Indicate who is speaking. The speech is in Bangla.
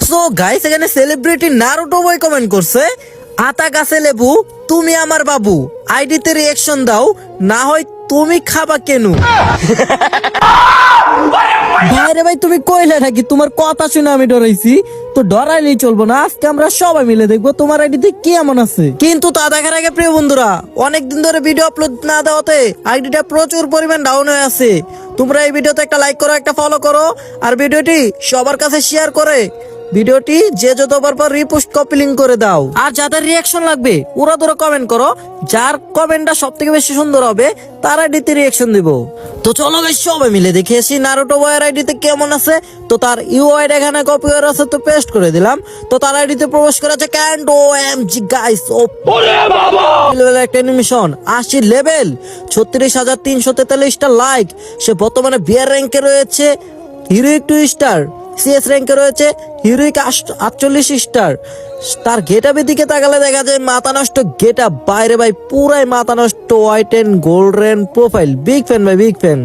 Speaker 1: সো গাইস এখানে সেলিব্রিটি নারুটো বয় কমেন্ট করছে, আতা গাছে লেবু তুমি আমার বাবু, আইডিতে রিঅ্যাকশন দাও না হয় তুমি খাবা কেন। ভাইরে ভাই তুমি কইলে নাকি তোমার কথা শুনে আমি ডরাইছি, তো ডরাইলেই চলবো না, আজকে আমরা সবাই মিলে দেখবো তোমার আইডিতে কি এমন আছে। কিন্তু তা দেখার আগে প্রিয় বন্ধুরা, অনেকদিন ধরে ভিডিও আপলোড না দেওয়াতে আইডিটা প্রচুর পরিমাণ ডাউন হয়ে আছে। তোমরা এই ভিডিওতে একটা লাইক করো, একটা ফলো করো, আর ভিডিওটি সবার কাছে শেয়ার করে ভিডিওটি যে যতবার পর রিপোস্ট কপি লিংক করে দাও। আর যাদের রিঅ্যাকশন লাগবে ওরা ধরে কমেন্ট করো, যার কমেন্টটা সব থেকে বেশি সুন্দর হবে তার আইডিতে রিঅ্যাকশন দিব। তো চলো বেশ সবাই মিলে দেখে আসি নারুটো বয়ের আইডিতে কেমন আছে। তো তার ইউআইড এখানে কপি হয়ে আছে, তো পেস্ট করে দিলাম। তো তার আইডিতে প্রবেশ করা আছে ক্যান্ড ওএমজি গাইস, ও লেভেল একটা অ্যানিমেশন 80 লেভেল 36,343টা লাইক। সে বর্তমানে বিয়ার র্যাঙ্কে রয়েছে, হিরোইক 2 স্টার, সিএস র্যাঙ্কে রয়েছে হিরোইক 48 স্টার। তার গেটআপের দিকে তাকালে দেখা যায় মাথা নষ্ট গেটআপ, বাইরে ভাই পুরাই মাথা নষ্ট, white and golden profile. Big fan ভাই, বিগ ফ্যান।